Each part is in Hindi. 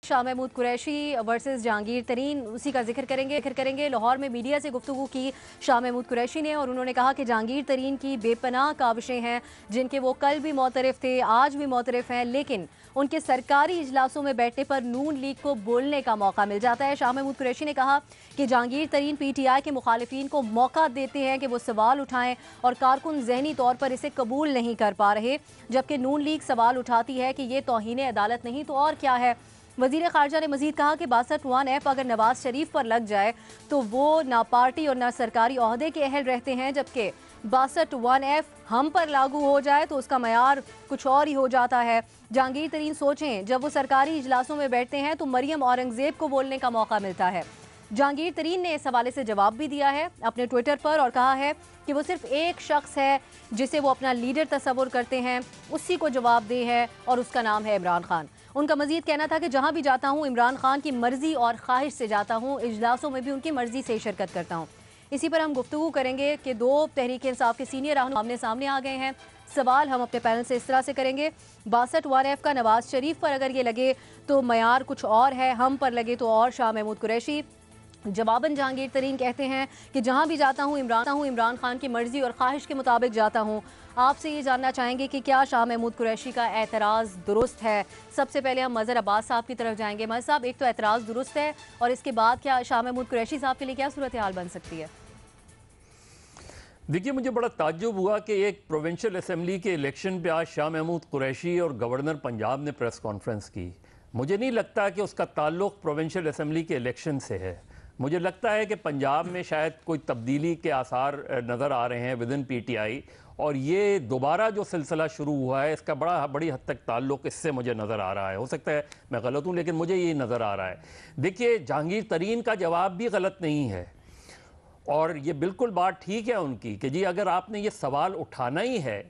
शाह महमूद कुरैशी वर्सेस जहांगीर तरीन, उसी का जिक्र करेंगे। लाहौर में मीडिया से गुफ्तगू की शाह महमूद कुरैशी ने और उन्होंने कहा कि जहांगीर तरीन की बेपनाह काविशें हैं जिनके वो कल भी मोतरफ थे, आज भी मोतरफ हैं, लेकिन उनके सरकारी इजलासों में बैठने पर नून लीग को बोलने का मौका मिल जाता है। शाह महमूद कुरैशी ने कहा कि जहांगीर तरीन PTI के मुखालिफिन को मौका देते हैं कि वो सवाल उठाएं और कारकुन जहनी तौर पर इसे कबूल नहीं कर पा रहे, जबकि नून लीग सवाल उठाती है कि ये तौहीन अदालत नहीं तो और क्या है। वजीर खारजा ने मजीद कहा कि 62(1)F अगर नवाज शरीफ पर लग जाए तो वो ना पार्टी और ना सरकारी ओहदे के अहल रहते हैं, जबकि 62(1)F हम पर लागू हो जाए तो उसका मयार कुछ और ही हो जाता है। जहांगीर तरीन सोचें, जब वो सरकारी इजलासों में बैठते हैं तो मरियम औरंगजेब को बोलने का मौका मिलता है। जहांगीर तरीन ने इस हवाले से जवाब भी दिया है अपने ट्विटर पर और कहा है कि वो सिर्फ एक शख्स है जिसे वो अपना लीडर तस्वुर करते हैं, उसी को जवाब दे है और उसका नाम है इमरान खान। उनका मजीद कहना था कि जहां भी जाता हूं इमरान खान की मर्जी और ख्वाहिश से जाता हूं, इजलासों में भी उनकी मर्जी से शिरकत करता हूं। इसी पर हम गुफ्तगू करेंगे कि दो तहरीक इंसाफ के सीनियर रहनुमा आमने सामने आ गए हैं। सवाल हम अपने पैनल से इस तरह से करेंगे, 62(1)F का नवाज शरीफ पर अगर ये लगे तो मयार कुछ और है, हम पर लगे तो और। शाह महमूद कुरैशी जवाबन जहांगीर तरीन कहते हैं कि जहां भी जाता हूं इमरान खान की मर्जी और ख्वाहिश के मुताबिक जाता हूं। आपसे ये जानना चाहेंगे कि क्या शाह महमूद कुरैशी का एतराज़ दुरुस्त है। सबसे पहले हम मज़हर अब्बास साहब की तरफ जाएंगे। मज़हर साहब, एक तो एतराज़ दुरुस्त है और इसके बाद क्या शाह महमूद कुरैशी साहब के लिए क्या सूरत हाल बन सकती है? देखिए, मुझे बड़ा ताज्जुब हुआ कि एक प्रोविंशियल असम्बली के इलेक्शन पे आज शाह महमूद कुरैशी और गवर्नर पंजाब ने प्रेस कॉन्फ्रेंस की। मुझे नहीं लगता कि उसका ताल्लुक़ प्रोविंशियल असम्बली के इलेक्शन से है। मुझे लगता है कि पंजाब में शायद कोई तब्दीली के आसार नज़र आ रहे हैं विदिन PTI, और ये दोबारा जो सिलसिला शुरू हुआ है इसका बड़ी हद तक ताल्लुक़ इससे मुझे नज़र आ रहा है। हो सकता है मैं गलत हूँ, लेकिन मुझे ये नज़र आ रहा है। देखिए, जहांगीर तरीन का जवाब भी गलत नहीं है और ये बिल्कुल बात ठीक है उनकी कि जी अगर आपने ये सवाल उठाना ही है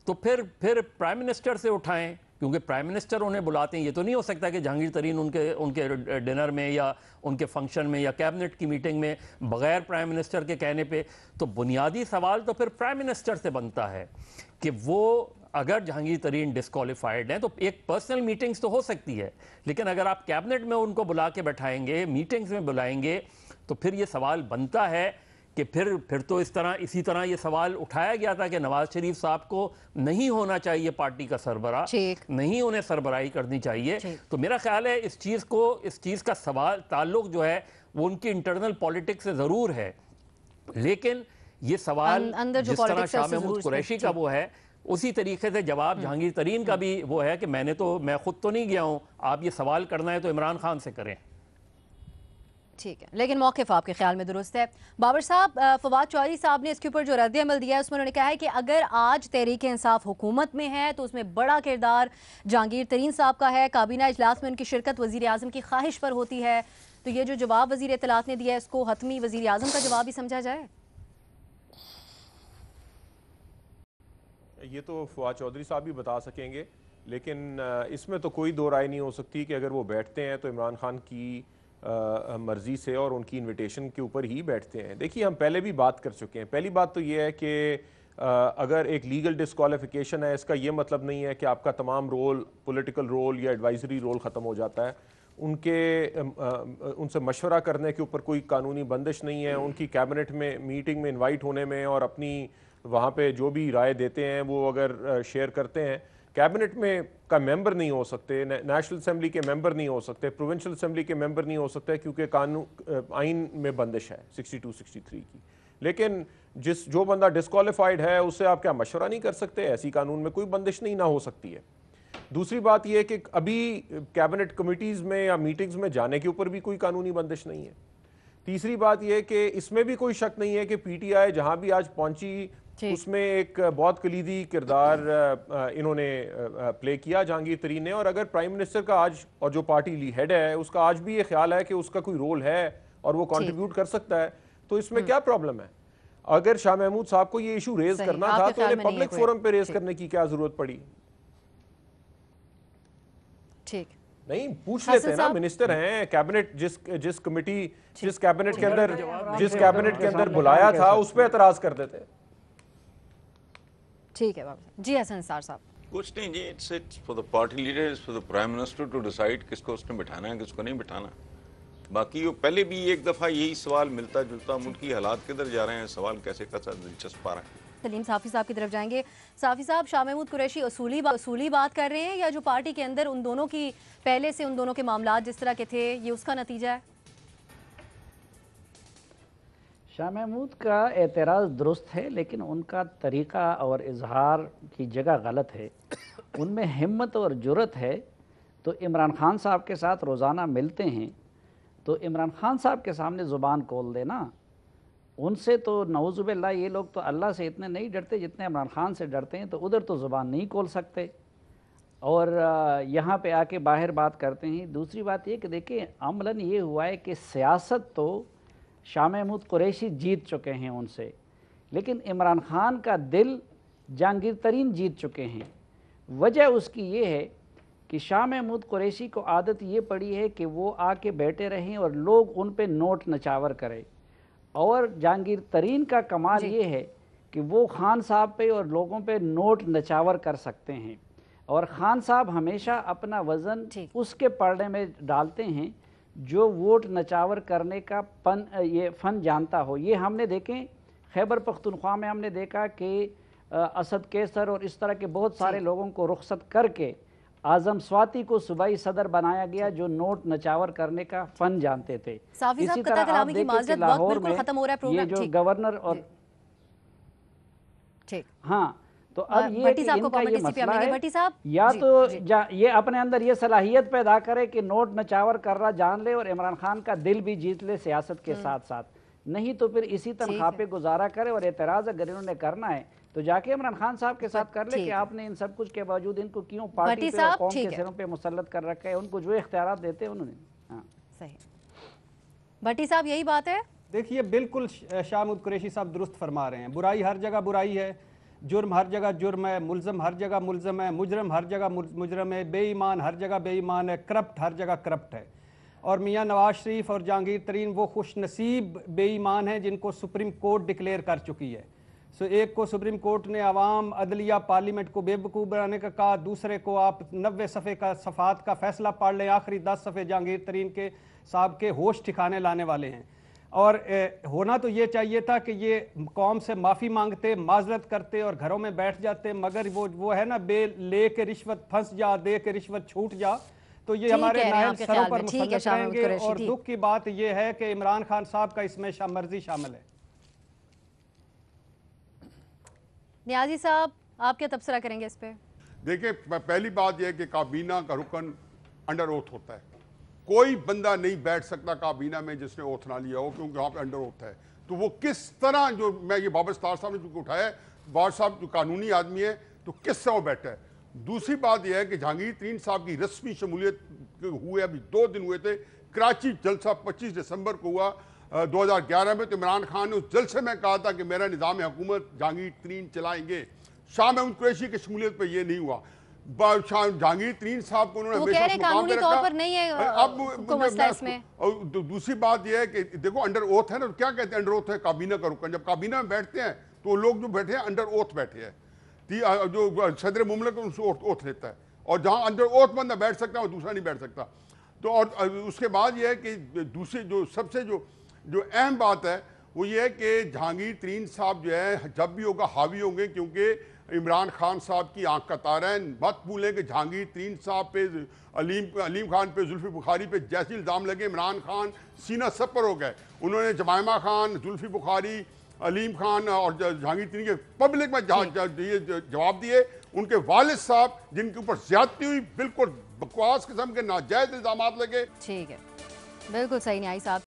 तो फिर प्राइम मिनिस्टर से उठाएं, क्योंकि प्राइम मिनिस्टर उन्हें बुलाते हैं। ये तो नहीं हो सकता कि जहांगीर तरीन उनके डिनर में या उनके फंक्शन में या कैबिनेट की मीटिंग में बगैर प्राइम मिनिस्टर के कहने पे। तो बुनियादी सवाल तो फिर प्राइम मिनिस्टर से बनता है कि वो अगर जहांगीर तरीन डिस्क्वालीफाइड हैं तो एक पर्सनल मीटिंग्स तो हो सकती है, लेकिन अगर आप कैबिनेट में उनको बुला के बैठाएंगे, मीटिंग्स में बुलाएंगे, तो फिर ये सवाल बनता है कि फिर तो इसी तरह ये सवाल उठाया गया था कि नवाज शरीफ साहब को नहीं होना चाहिए पार्टी का सरबराह, नहीं उन्हें सरबराही करनी चाहिए। तो मेरा ख्याल है इस चीज़ का सवाल ताल्लुक जो है वो उनकी इंटरनल पॉलिटिक्स से ज़रूर है, लेकिन ये सवाल जिस तरह शाह महमूद कुरैशी का वो है उसी तरीके से जवाब जहांगीर तरीन का भी वो है कि मैं खुद तो नहीं गया हूँ, आप ये सवाल करना है तो इमरान खान से करें। ठीक है, लेकिन मौक़िफ़ आपके ख्याल में दुरुस्त है। बाबर साहब, फवाद चौधरी साहब ने इसके ऊपर जो रद्द अमल दिया है उसमें उन्होंने कहा है कि अगर आज तहरीक इंसाफ हुकूमत में है तो उसमें बड़ा किरदार जहांगीर तरीन साहब का है, काबीना इजलास में उनकी शिरकत वज़ीर आज़म की ख्वाहिश पर होती है। तो ये जो जवाब वज़ीर इत्तलात ने दिया है इसको हतमी वज़ीर आज़म का जवाब ही समझा जाए? ये तो फवाद चौधरी साहब भी बता सकेंगे, लेकिन इसमें तो कोई दो राय नहीं हो सकती कि अगर वो बैठते हैं तो इमरान खान की मर्जी से और उनकी इनविटेशन के ऊपर ही बैठते हैं। देखिए, हम पहले भी बात कर चुके हैं। पहली बात तो ये है कि अगर एक लीगल डिस्क्वालिफिकेशन है, इसका ये मतलब नहीं है कि आपका तमाम रोल, पॉलिटिकल रोल या एडवाइजरी रोल ख़त्म हो जाता है। उनसे मशवरा करने के ऊपर कोई कानूनी बंदिश नहीं है। उनकी कैबिनेट में मीटिंग में इन्वाइट होने में और अपनी वहाँ पे जो भी राय देते हैं वो अगर शेयर करते हैं, कैबिनेट में का मेंबर नहीं हो सकते, नेशनल असेंबली के मेंबर नहीं हो सकते, प्रोविंशियल असेंबली के मेंबर नहीं हो सकते, क्योंकि कानून आइन में बंदिश है 62-63 की। लेकिन जो बंदा डिस्क्वालीफाइड है उससे आप क्या मशवरा नहीं कर सकते? ऐसी कानून में कोई बंदिश नहीं ना हो सकती है। दूसरी बात यह कि अभी कैबिनेट कमिटीज़ में या मीटिंग्स में जाने के ऊपर भी कोई कानूनी बंदिश नहीं है। तीसरी बात यह कि इसमें भी कोई शक नहीं है कि PTI जहां भी आज पहुंची उसमें एक बहुत कलीदी किरदार इन्होंने प्ले किया जहांगीर तरीन ने। और अगर प्राइम मिनिस्टर का आज और जो पार्टी हेड है उसका आज भी ये ख्याल है कि उसका कोई रोल है और वो कंट्रीब्यूट कर सकता है, तो इसमें क्या प्रॉब्लम है? अगर शाह महमूद साहब को ये इशू रेज करना था तो इन्हें पब्लिक फोरम पे रेज करने की क्या जरूरत पड़ी? ठीक नहीं, पूछ लेते हैं ना, मिनिस्टर हैं, कैबिनेट जिस कैबिनेट के अंदर बुलाया था उस पर एतराज कर देते। ठीक है बाबा जी। हसन निसार साहब, कुछ नहीं जी, it's for the party leader, it's for the prime minister to decide किसको उसने बिठाना है, किसको नहीं बिठाना। बाकी वो पहले भी एक दफ़ा यही सवाल मिलता जुलता, मुल्की हालात किधर जा रहे हैं, सवाल कैसे का दिलचस्प आ रहा है। सलीम साफ़ी साहब की तरफ जाएंगे। साफ़ी साहब, शाह महमूद कुरैशी असूली बात कर रहे हैं या जो पार्टी के अंदर उन दोनों की पहले से उन दोनों के मामलात जिस तरह के थे ये उसका नतीजा है? शाह महमूद का एतराज़ दुरुस्त है, लेकिन उनका तरीक़ा और इजहार की जगह गलत है। उनमें हिम्मत और जुर्रत है तो इमरान खान साहब के साथ रोज़ाना मिलते हैं तो इमरान खान साहब के सामने ज़ुबान खोल देना। उनसे तो नऊज़ुबिल्लाह ये लोग तो अल्लाह से इतने नहीं डरते जितने इमरान खान से डरते हैं, तो उधर तो ज़ुबान नहीं खोल सकते और यहाँ पे आके बाहर बात करते हैं। दूसरी बात ये कि देखिए, अमलन ये हुआ है कि सियासत तो शाह महमूद कुरैशी जीत चुके हैं उनसे, लेकिन इमरान खान का दिल जहांगीर तरीन जीत चुके हैं। वजह उसकी ये है कि शाह महमूद कुरैशी को आदत ये पड़ी है कि वो आके बैठे रहें और लोग उन पे नोट नचावर करें, और जहांगीर तरीन का कमाल ये है कि वो खान साहब पे और लोगों पे नोट नचावर कर सकते हैं, और खान साहब हमेशा अपना वज़न उसके पड़ने में डालते हैं जो वोट नचावर करने का फ़न जानता हो। ये हमने देखें खैबर पख्तूनख्वा में, हमने देखा कि असद कैसर और इस तरह के बहुत सारे लोगों को रुखसत करके आज़म स्वाति को सूबाई सदर बनाया गया जो नोट नचावर करने का फ़न जानते थे। इसी तरह आप देखें कि लाहौर में ये जो गवर्नर और हाँ, तो अब ये इनका ये मसला है, या तो ये अपने अंदर ये सलाहियत पैदा करे कि नोट नचावर कर रहा जान ले और इमरान खान का दिल भी जीत ले सियासत के साथ साथ, नहीं तो फिर इसी तनख्वाह पे गुजारा करे। और एतराज़ अगर इन्होंने करना है तो जाके इमरान खान साहब के साथ कर ले कि आपने इन सब कुछ के बावजूद इनको क्यों पार्टी पे और कौम के सिरों पे मुसल्लत कर रखा है। उनको जो इख्तियारात देते हैं उन्होंने। हाँ सही। भट्टी साहब, यही बात है। देखिए, बिल्कुल शाह महमूद कुरैशी साहब दुरुस्त फरमा रहे हैं। बुराई हर जगह बुराई है, जुर्म हर जगह जुर्म है, मुल्ज़म हर जगह मुल्ज़म है, मुजरम हर जगह मुजरम है, बेईमान हर जगह बेईमान है, करप्ट हर जगह करप्ट है। और मियाँ नवाज शरीफ और जहांगीर तरीन वो खुश नसीब बेईमान हैं जिनको सुप्रीम कोर्ट डिक्लेयर कर चुकी है। सो एक को सुप्रीम कोर्ट ने अवाम, अदलिया, पार्लियामेंट को बेवकूफ़ बनाने का कहा, दूसरे को आप 90 सफ़े का सफ़ात का फैसला पढ़ लें, आखिरी 10 सफ़े जहांगीर तरीन के साहब के होश ठिकाने लाने वाले हैं। और होना तो ये चाहिए था कि ये कौम से माफ़ी मांगते, माजरत करते और घरों में बैठ जाते, मगर वो है ना, बे ले के रिश्वत फंस जा, दे के रिश्वत छूट जा, तो ये हमारे नायल सरों पर मुसल्लत रहेंगे। और दुख की बात यह है कि इमरान खान साहब का इसमें मर्जी शामिल है। नियाजी साहब, आप क्या तबसरा करेंगे इस पे? देखिए, पहली बात यह है कि काबीना का रुकन अंडर ओथ होता है। कोई बंदा नहीं बैठ सकता काबीना में जिसने ओथ ना लिया हो, क्योंकि वहाँ पे अंडर ओथ है। तो वो किस तरह, जो मैं ये बाबर स्टार साहब ने चूंकि उठाया, बाबर साहब जो कानूनी आदमी है तो किस तरह वो बैठा है। दूसरी बात यह है कि जहांगीर तरीन साहब की रस्मी शमूलियत हुए अभी 2 दिन हुए थे। कराची जलसा 25 दिसंबर को हुआ 2011 में। तो इमरान खान ने उस जलसे में कहा था कि मेरा निज़ाम हुकूमत जहांगीर तरीन चलाएंगे। शाह महमूद कुरैशी की शमूलियत पर यह नहीं हुआ। जहांगीर तरीन साहब को उन्होंने हमेशा मुकाम पे रखा। नहीं है अब दूसरी बात यह है कि देखो, अंडर ओथ है ना, तो क्या कहते हैं अंडर ओथ है काबीना का रुकन। जब काबीना में बैठते हैं तो लोग जो बैठे हैं अंडर ओथ बैठे हैं, जो सदर मुमलिक उनसे ओथ लेता है, और जहां अंडर ओथ बंदा बैठ सकता है वो दूसरा नहीं बैठ सकता। तो और उसके बाद यह है कि दूसरी जो सबसे जो अहम बात है वो ये है कि जहांगीर तरीन साहब जो है जब भी होगा हावी होंगे, क्योंकि इमरान खान साहब की आंख का तारा है। मत भूलें कि जहांगीर तरीन साहब पे, अलीम खान पे, जुल्फी बुखारी पे जैसे इल्ज़ाम लगे, इमरान खान सीना सपर हो गए। उन्होंने जमायमा खान, जुल्फी बुखारी, अलीम खान और जहांगीर तरीन के पब्लिक में जवाब दिए। उनके वालिद साहब जिनके ऊपर ज्यादती हुई, बिल्कुल बकवास किस्म के नाजायज इल्ज़ाम लगे। ठीक है, बिल्कुल सही न्याय साहब।